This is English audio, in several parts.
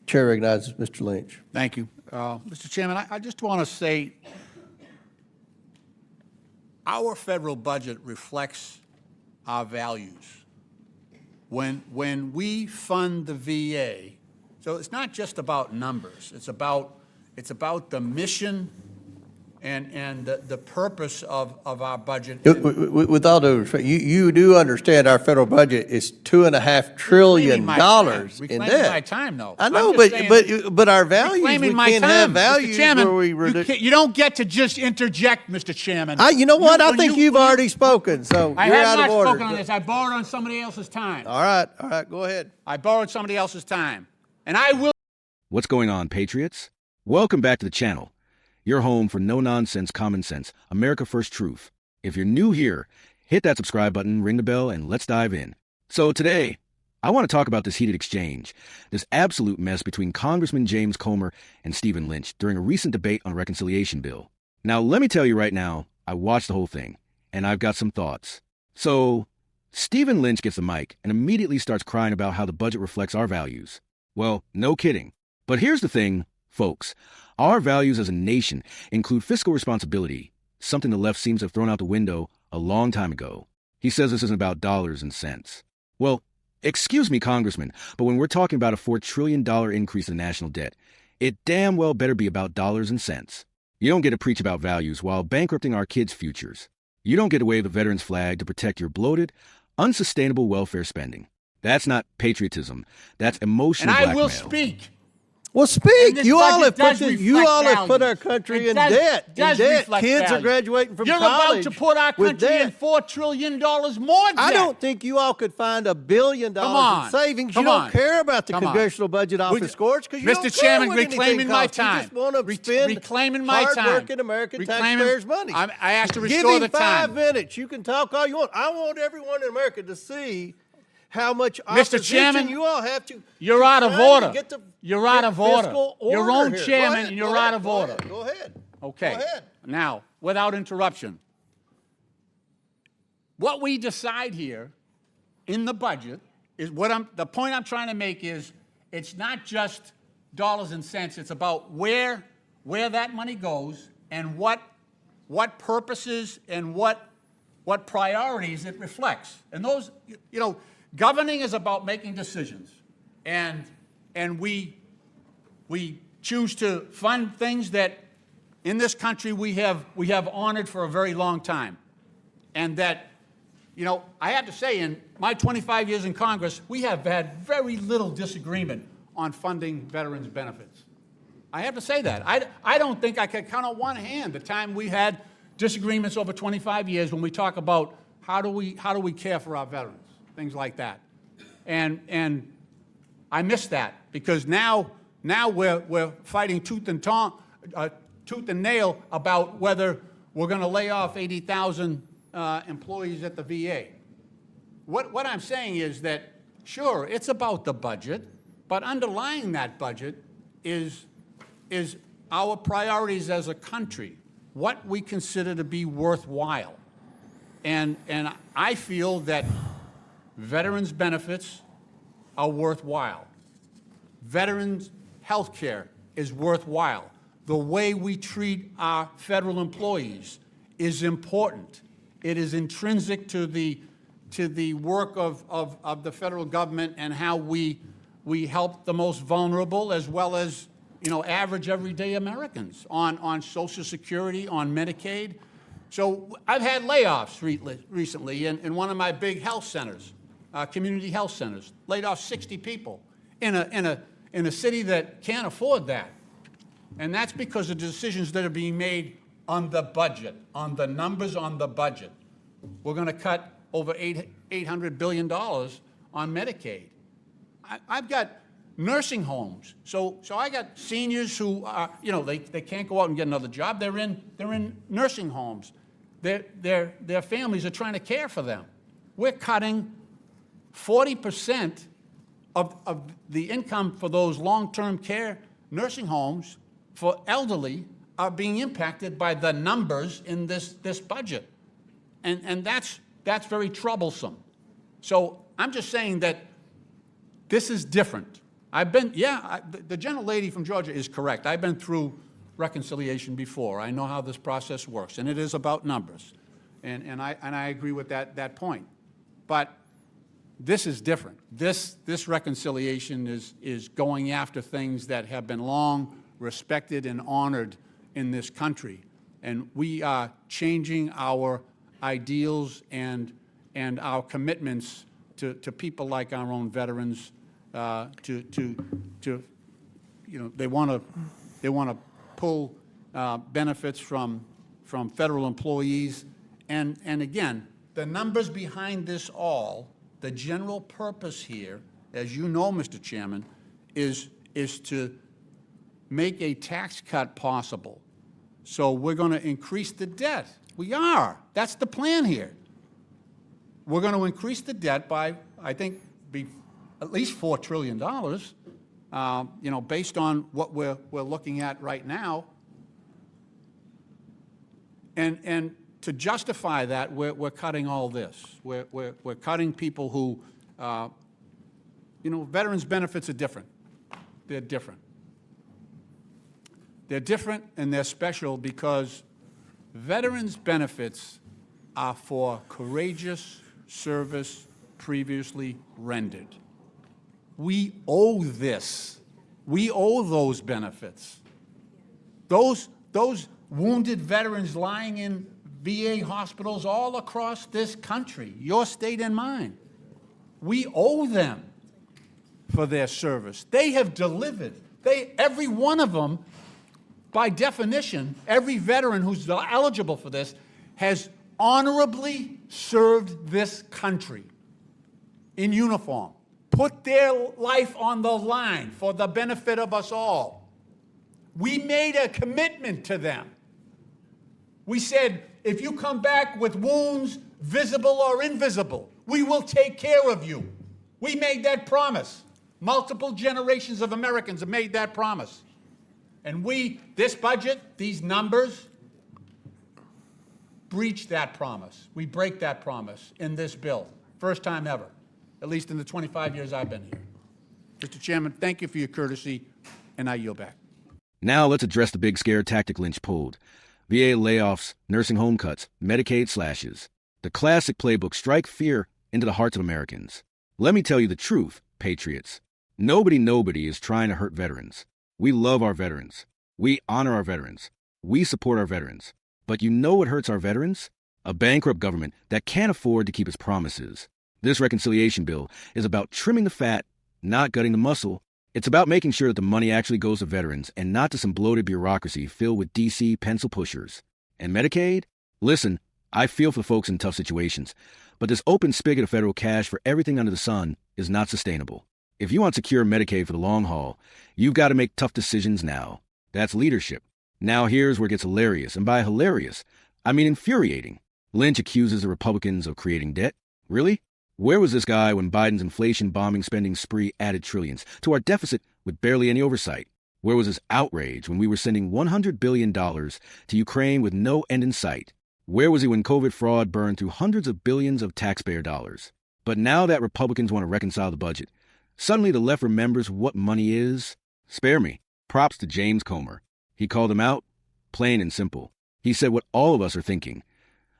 Chair recognizes Mr. Lynch. Thank you. Mr. Chairman, I just want to say our federal budget reflects our values. When we fund the VA, so it's not just about numbers. It's about the mission and the purpose of our budget. With all due respect, you do understand our federal budget is $2.5 trillion in Reclaiming debt. my time, though. I know, but our values, we can't have values Mr. Chairman, where we you don't get to just interject, Mr. Chairman. You know what? I think you've already spoken, so I you're have out of not order. spoken on this. I borrowed on somebody else's time. All right, go ahead. I borrowed somebody else's time, and I will. What's going on, patriots? Welcome back to the channel. Your home for no-nonsense common sense, America First Truth. If you're new here, hit that subscribe button, ring the bell, and let's dive in. So today, I want to talk about this heated exchange, this absolute mess between Congressman James Comer and Stephen Lynch during a recent debate on a reconciliation bill. Now, let me tell you right now, I watched the whole thing, and I've got some thoughts. So, Stephen Lynch gets the mic and immediately starts crying about how the budget reflects our values. Well, no kidding. But here's the thing, folks. Our values as a nation include fiscal responsibility, something the left seems to have thrown out the window a long time ago. He says this isn't about dollars and cents. Well, excuse me, Congressman, but when we're talking about a $4 trillion increase in national debt, it damn well better be about dollars and cents. You don't get to preach about values while bankrupting our kids' futures. You don't get to wave the veterans flag to protect your bloated, unsustainable welfare spending. That's not patriotism. That's emotional blackmail. And I will speak. Well, speak. You all have put our It country in does debt. Kids values. are graduating from You're college. about to put our with country in debt. $4 trillion more debt. I don't think you all could find $1 billion in savings. You don't care about the Congressional Budget Office scores because you don't care Chairman, what reclaiming anything my costs. You time. just want to spend Reclaiming my time. hard-working American taxpayers' money. I asked to Give restore him the time. 5 minutes. You can talk all you want. I want everyone in America to see how much Mr. Chairman, you all have to. You're out of order. You're out of order. Fiscal Your own here. chairman, and you're out of order. Go ahead. Okay. Go ahead. Now, without interruption, what we decide here in the budget is the point I'm trying to make is it's not just dollars and cents. It's about where that money goes and what purposes and what priorities it reflects. And those, governing is about making decisions, and we choose to fund things that in this country we have honored for a very long time, and that, I have to say, in my 25 years in Congress, we have had very little disagreement on funding veterans benefits. I have to say that. I don't think I can count on one hand the time we had disagreements over 25 years when we talk about how do we care for our veterans. Things like that, and I miss that because now we're fighting tooth and nail about whether we're going to lay off 80,000 employees at the VA. What I'm saying is that sure, it's about the budget, but underlying that budget is our priorities as a country, what we consider to be worthwhile, and I feel that veterans benefits are worthwhile. Veterans health care is worthwhile. The way we treat our federal employees is important. It is intrinsic to the work of the federal government and how we help the most vulnerable as well as average everyday Americans on Social Security, on Medicaid. So I've had layoffs recently in one of my big health centers. Community health centers, laid off 60 people in a city that can't afford that. And that's because of decisions that are being made on the budget, on the numbers on the budget. We're going to cut over $800 billion on Medicaid. I've got nursing homes. So I got seniors who are, they can't go out and get another job. They're in nursing homes. Their families are trying to care for them. We're cutting 40% of the income for those long-term care nursing homes for elderly are being impacted by the numbers in this budget. And that's very troublesome. So I'm just saying that this is different. The gentlelady from Georgia is correct. I've been through reconciliation before. I know how this process works, and it is about numbers. And I agree with that point. But this is different. This reconciliation is going after things that have been long respected and honored in this country. And we are changing our ideals and our commitments to people like our own veterans. They want to pull benefits from federal employees, and again, the numbers behind this all, the general purpose here, as you know, Mr. Chairman, is to make a tax cut possible. So we're going to increase the debt. We are. That's the plan here. We're going to increase the debt by, I think, at least $4 trillion, based on what we're looking at right now. And to justify that, we're cutting all this. We're cutting people who, veterans' benefits are different. They're different. They're different and they're special because veterans' benefits are for courageous service previously rendered. We owe this. We owe those benefits. Those wounded veterans lying in VA hospitals all across this country, your state and mine, we owe them for their service. They have delivered. Every one of them, by definition, every veteran who's eligible for this has honorably served this country in uniform, put their life on the line for the benefit of us all. We made a commitment to them. We said, if you come back with wounds, visible or invisible, we will take care of you. We made that promise. Multiple generations of Americans have made that promise. And this budget, these numbers, breach that promise. We break that promise in this bill. First time ever, at least in the 25 years I've been here. Mr. Chairman, thank you for your courtesy, and I yield back. Now let's address the big scare tactic Lynch pulled. VA layoffs, nursing home cuts, Medicaid slashes. The classic playbook: strike fear into the hearts of Americans. Let me tell you the truth, patriots. Nobody is trying to hurt veterans. We love our veterans. We honor our veterans. We support our veterans. But you know what hurts our veterans? A bankrupt government that can't afford to keep its promises. This reconciliation bill is about trimming the fat, not gutting the muscle. It's about making sure that the money actually goes to veterans and not to some bloated bureaucracy filled with DC pencil pushers. And Medicaid? Listen, I feel for folks in tough situations, but this open spigot of federal cash for everything under the sun is not sustainable. If you want secure Medicaid for the long haul, you've got to make tough decisions now. That's leadership. Now here's where it gets hilarious, and by hilarious, I mean infuriating. Lynch accuses the Republicans of creating debt. Really? Where was this guy when Biden's inflation-bombing spending spree added trillions to our deficit with barely any oversight? Where was his outrage when we were sending $100 billion to Ukraine with no end in sight? Where was he when COVID fraud burned through hundreds of billions of taxpayer dollars? But now that Republicans want to reconcile the budget, suddenly the left remembers what money is? Spare me. Props to James Comer. He called him out, plain and simple. He said what all of us are thinking.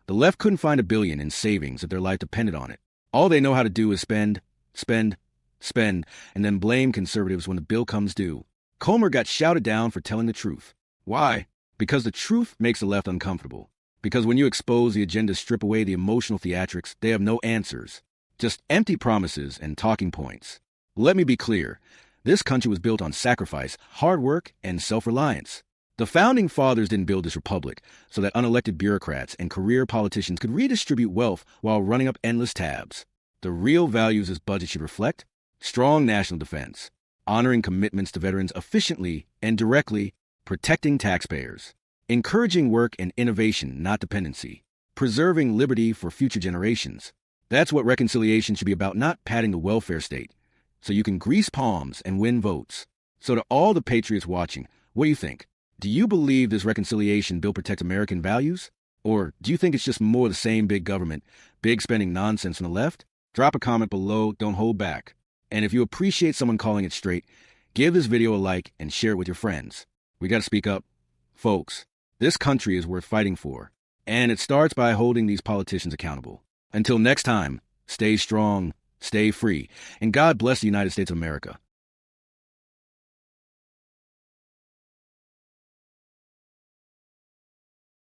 The left couldn't find $1 billion in savings if their life depended on it. All they know how to do is spend, and then blame conservatives when the bill comes due. Comer got shouted down for telling the truth. Why? Because the truth makes the left uncomfortable. Because when you expose the agenda, strip away the emotional theatrics, they have no answers. Just empty promises and talking points. Let me be clear. This country was built on sacrifice, hard work, and self-reliance. The founding fathers didn't build this republic so that unelected bureaucrats and career politicians could redistribute wealth while running up endless tabs. The real values this budget should reflect: strong national defense, honoring commitments to veterans efficiently and directly, protecting taxpayers, encouraging work and innovation, not dependency, preserving liberty for future generations. That's what reconciliation should be about, not padding the welfare state so you can grease palms and win votes. So to all the patriots watching, what do you think? Do you believe this reconciliation bill protects American values? Or do you think it's just more of the same big government, big spending nonsense on the left? Drop a comment below. Don't hold back. And if you appreciate someone calling it straight, give this video a like and share it with your friends. We got to speak up. Folks, this country is worth fighting for, and it starts by holding these politicians accountable. Until next time, stay strong, stay free, and God bless the United States of America.